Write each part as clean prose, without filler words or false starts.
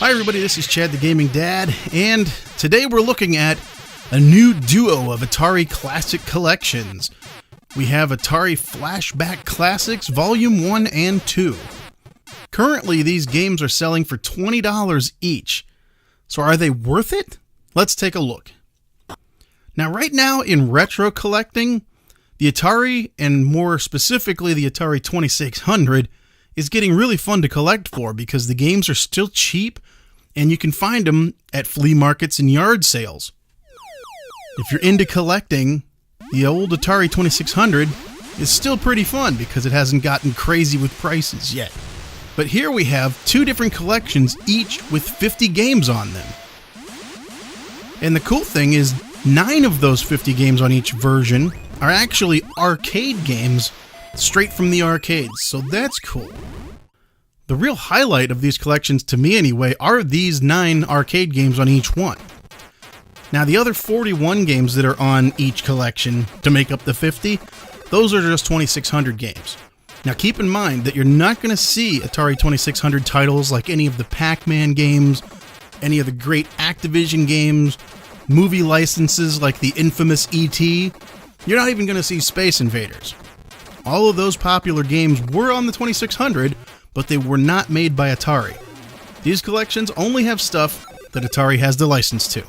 Hi everybody, this is Chad the Gaming Dad, and today we're looking at a new duo of Atari Classic collections. We have Atari Flashback Classics Volume 1 and 2. Currently, these games are selling for $20 each. So are they worth it? Let's take a look. Now, right now in retro collecting, the Atari, and more specifically the Atari 2600, is getting really fun to collect for because the games are still cheap and you can find them at flea markets and yard sales. If you're into collecting, the old Atari 2600 is still pretty fun because it hasn't gotten crazy with prices yet. But here we have two different collections, each with 50 games on them. And the cool thing is, 9 of those 50 games on each version are actually arcade games straight from the arcades, so that's cool. The real highlight of these collections, to me anyway, are these 9 arcade games on each one. Now, the other 41 games that are on each collection to make up the 50, those are just 2600 games. Now, keep in mind that you're not going to see Atari 2600 titles like any of the Pac-Man games, any of the great Activision games, movie licenses like the infamous E.T. You're not even going to see Space Invaders. All of those popular games were on the 2600, but they were not made by Atari. These collections only have stuff that Atari has the license to.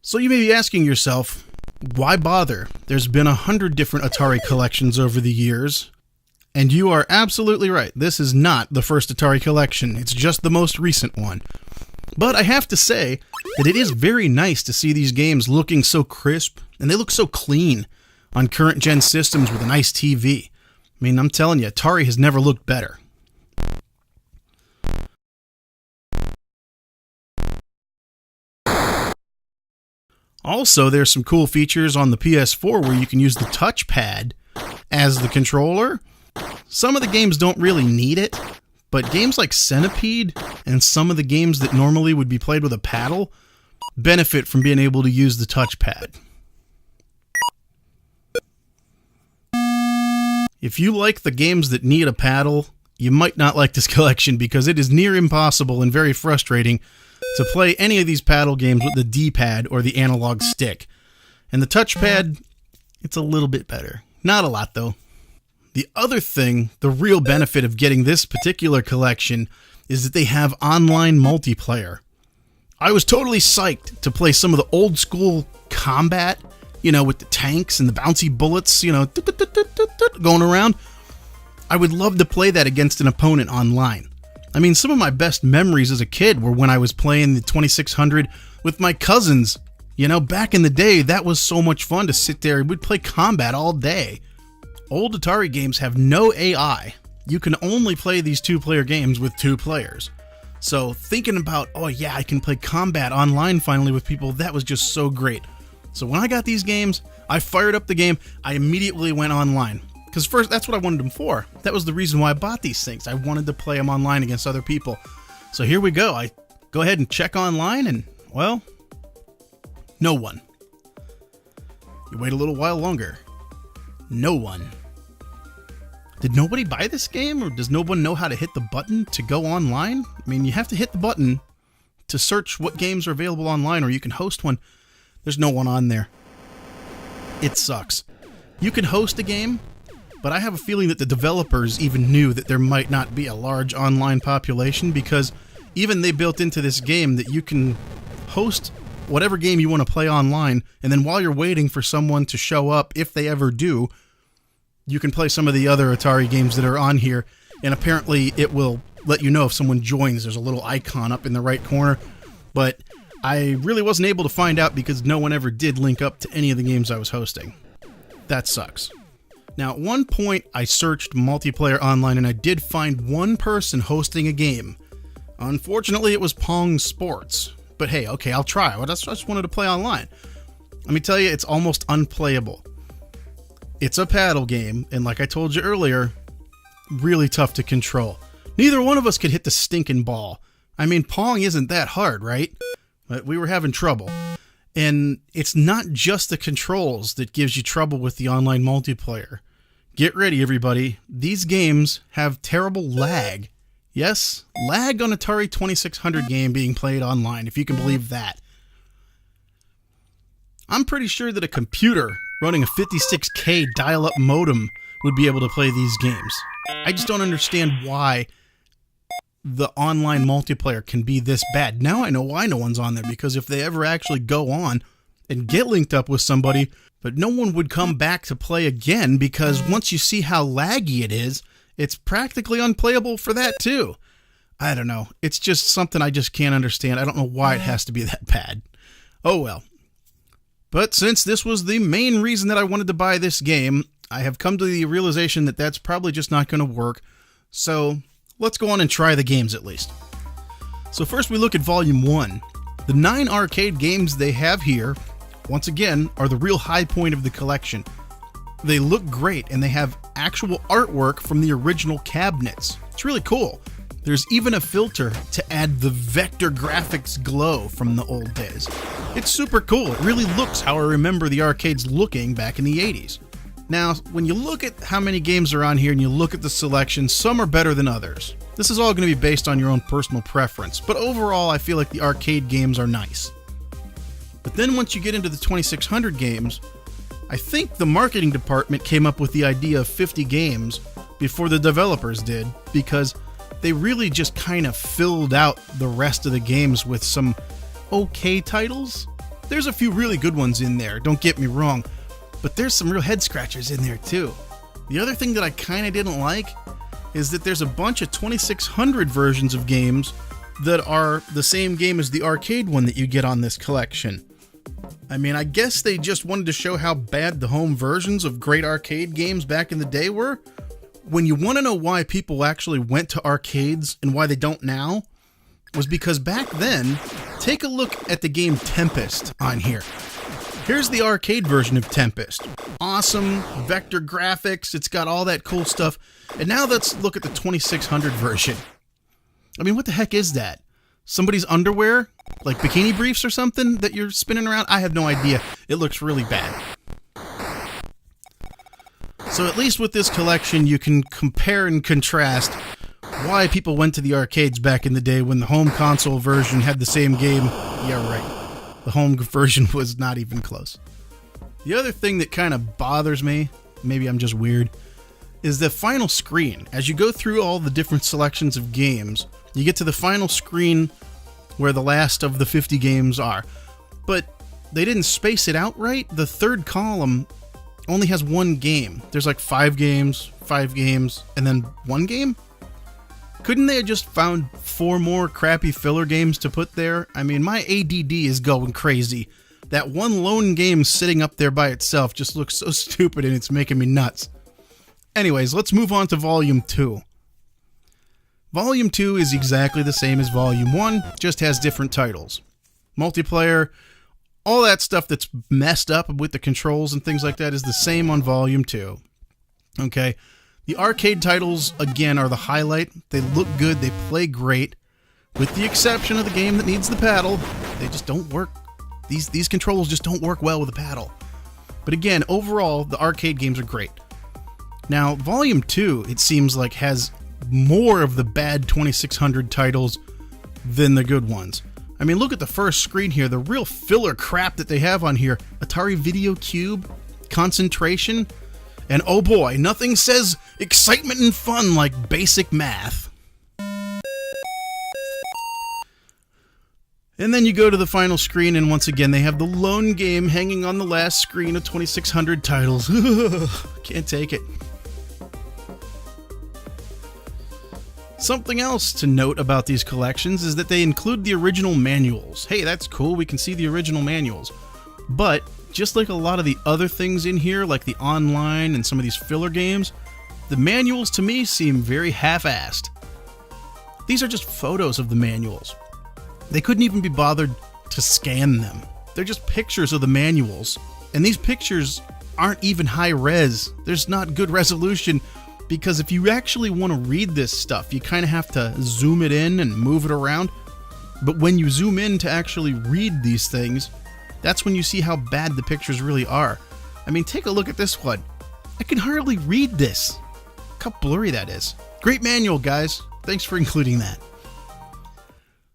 So you may be asking yourself, why bother? There's been 100 different Atari collections over the years. And you are absolutely right. This is not the first Atari collection. It's just the most recent one. But I have to say that it is very nice to see these games looking so crisp, and they look so clean on current gen systems with a nice TV. I mean, I'm telling you, Atari has never looked better. Also, there's some cool features on the PS4 where you can use the touchpad as the controller. Some of the games don't really need it, but games like Centipede and some of the games that normally would be played with a paddle benefit from being able to use the touchpad. If you like the games that need a paddle, you might not like this collection because it is near impossible and very frustrating to play any of these paddle games with the D-pad or the analog stick. And the touchpad, it's a little bit better. Not a lot, though. The other thing, the real benefit of getting this particular collection, is that they have online multiplayer. I was totally psyched to play some of the old school combat, with the tanks and the bouncy bullets, going around. I would love to play that against an opponent online. I mean, some of my best memories as a kid were when I was playing the 2600 with my cousins. Back in the day, that was so much fun to sit there and we'd play combat all day. Old Atari games have no AI. You can only play these two-player games with 2 players. So thinking about, oh yeah, I can play combat online finally with people, that was just so great. So when I got these games, I fired up the game, I immediately went online. Because first, that's what I wanted them for. That was the reason why I bought these things. I wanted to play them online against other people. So here we go. I go ahead and check online and, well, no one. You wait a little while longer. No one. Did nobody buy this game, or does no one know how to hit the button to go online? I mean, you have to hit the button to search what games are available online, or you can host one. There's no one on there. It sucks. You can host a game, but I have a feeling that the developers even knew that there might not be a large online population, because even they built into this game that you can host whatever game you want to play online, and then while you're waiting for someone to show up, if they ever do, you can play some of the other Atari games that are on here, and apparently it will let you know if someone joins. There's a little icon up in the right corner, but I really wasn't able to find out because no one ever did link up to any of the games I was hosting. That sucks. Now, at one point, I searched multiplayer online, and I did find one person hosting a game. Unfortunately, it was Pong Sports. But hey, okay, I'll try. I just wanted to play online. Let me tell you, it's almost unplayable. It's a paddle game, and like I told you earlier, really tough to control. Neither one of us could hit the stinking ball. I mean, Pong isn't that hard, right? But we were having trouble. And it's not just the controls that gives you trouble with the online multiplayer. Get ready, everybody. These games have terrible lag. Yes, lag on Atari 2600 game being played online, if you can believe that. I'm pretty sure that a computer running a 56K dial-up modem would be able to play these games. I just don't understand why the online multiplayer can be this bad. Now I know why no one's on there, because if they ever actually go on and get linked up with somebody, but no one would come back to play again, because once you see how laggy it is, it's practically unplayable for that too. I don't know. It's just something I just can't understand. I don't know why it has to be that bad. Oh well. But since this was the main reason that I wanted to buy this game, I have come to the realization that that's probably just not going to work. So let's go on and try the games at least. So first we look at Volume 1. The 9 arcade games they have here, once again, are the real high point of the collection. They look great, and they have actual artwork from the original cabinets. It's really cool. There's even a filter to add the vector graphics glow from the old days. It's super cool. It really looks how I remember the arcades looking back in the 80s. Now, when you look at how many games are on here and you look at the selection, some are better than others. This is all going to be based on your own personal preference, but overall I feel like the arcade games are nice. But then once you get into the 2600 games, I think the marketing department came up with the idea of 50 games before the developers did, because they really just kind of filled out the rest of the games with some okay titles. There's a few really good ones in there, don't get me wrong, but there's some real head scratchers in there too. The other thing that I kind of didn't like is that there's a bunch of 2600 versions of games that are the same game as the arcade one that you get on this collection. I mean, I guess they just wanted to show how bad the home versions of great arcade games back in the day were. When you want to know why people actually went to arcades and why they don't now, was because back then, take a look at the game Tempest on here. Here's the arcade version of Tempest. Awesome vector graphics, it's got all that cool stuff. And now let's look at the 2600 version. I mean, what the heck is that? Somebody's underwear? Like bikini briefs or something that you're spinning around? I have no idea. It looks really bad. So at least with this collection, you can compare and contrast why people went to the arcades back in the day when the home console version had the same game. Yeah, right. The home version was not even close. The other thing that kind of bothers me, maybe I'm just weird, is the final screen. As you go through all the different selections of games, you get to the final screen where the last of the 50 games are. But they didn't space it out right. The third column only has one game. There's like 5 games, and then 1 game? Couldn't they have just found 4 more crappy filler games to put there? I mean, my ADD is going crazy. That one lone game sitting up there by itself just looks so stupid and it's making me nuts. Anyways, let's move on to Volume 2. Volume 2 is exactly the same as Volume 1, just has different titles. Multiplayer, all that stuff that's messed up with the controls and things like that is the same on Volume 2. Okay, the arcade titles, again, are the highlight. They look good, they play great, with the exception of the game that needs the paddle. They just don't work. These controls just don't work well with a paddle. But again, overall, the arcade games are great. Now, Volume 2, it seems like, has more of the bad 2600 titles than the good ones. I mean, look at the first screen here, the real filler crap that they have on here. Atari Video Cube, Concentration, and oh boy, nothing says excitement and fun like basic math. And then you go to the final screen, and once again, they have the lone game hanging on the last screen of 2600 titles. Can't take it. Something else to note about these collections is that they include the original manuals. Hey, that's cool, we can see the original manuals. But, just like a lot of the other things in here, like the online and some of these filler games, the manuals to me seem very half-assed. These are just photos of the manuals. They couldn't even be bothered to scan them. They're just pictures of the manuals. And these pictures aren't even high-res. There's not good resolution, because if you actually want to read this stuff, you kind of have to zoom it in and move it around. But when you zoom in to actually read these things, that's when you see how bad the pictures really are. I mean, take a look at this one. I can hardly read this. Look how blurry that is. Great manual, guys. thanks for including that.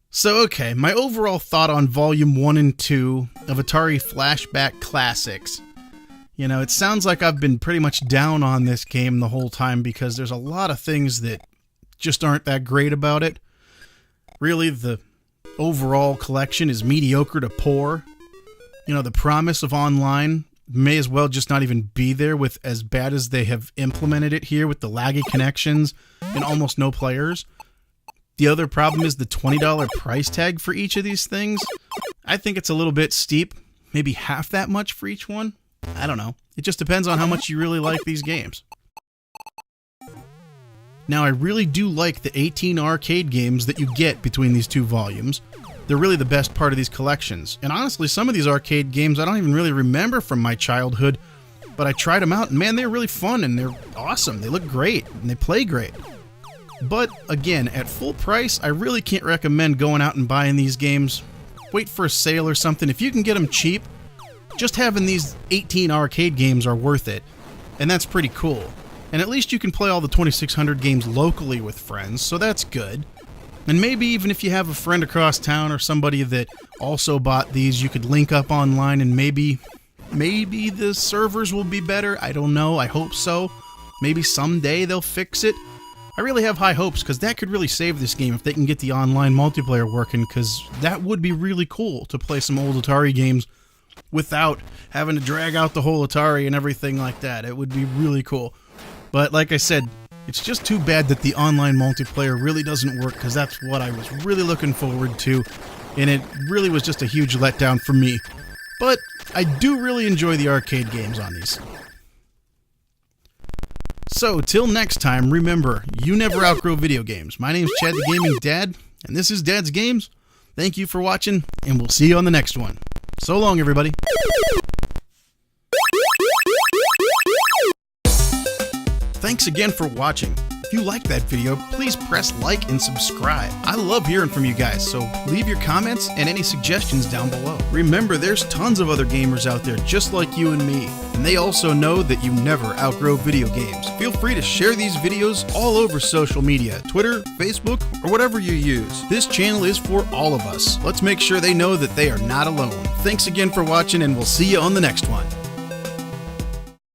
So, okay, my overall thought on Volume 1 and 2 of Atari Flashback Classics. You know, it sounds like I've been pretty much down on this game the whole time because there's a lot of things that just aren't that great about it. Really, the overall collection is mediocre to poor. You know, the promise of online may as well just not even be there with as bad as they have implemented it here with the laggy connections and almost no players. The other problem is the $20 price tag for each of these things. I think it's a little bit steep, maybe half that much for each one. I don't know. It just depends on how much you really like these games. Now, I really do like the 18 arcade games that you get between these two volumes. They're really the best part of these collections. And honestly, some of these arcade games I don't even really remember from my childhood, but I tried them out, and man, they're really fun, and they're awesome. They look great, and they play great. But, again, at full price, I really can't recommend going out and buying these games. Wait for a sale or something. If you can get them cheap, just having these 18 arcade games are worth it. And that's pretty cool. And at least you can play all the 2600 games locally with friends, so that's good. And maybe even if you have a friend across town or somebody that also bought these, you could link up online and maybe the servers will be better. I don't know. I hope so. Maybe someday they'll fix it. I really have high hopes because that could really save this game if they can get the online multiplayer working, because that would be really cool to play some old Atari games without having to drag out the whole Atari and everything like that. It would be really cool. But like I said, it's just too bad that the online multiplayer really doesn't work, because that's what I was really looking forward to, and it really was just a huge letdown for me. But I do really enjoy the arcade games on these. So, till next time, remember, you never outgrow video games. My name's Chad the Gaming Dad, and this is Dad's Games. Thank you for watching, and we'll see you on the next one. So long, everybody. Thanks again for watching. If you liked that video, please press like and subscribe. I love hearing from you guys, so leave your comments and any suggestions down below. Remember, there's tons of other gamers out there just like you and me, and they also know that you never outgrow video games. Feel free to share these videos all over social media, Twitter, Facebook, or whatever you use. This channel is for all of us. Let's make sure they know that they are not alone. Thanks again for watching, and we'll see you on the next one.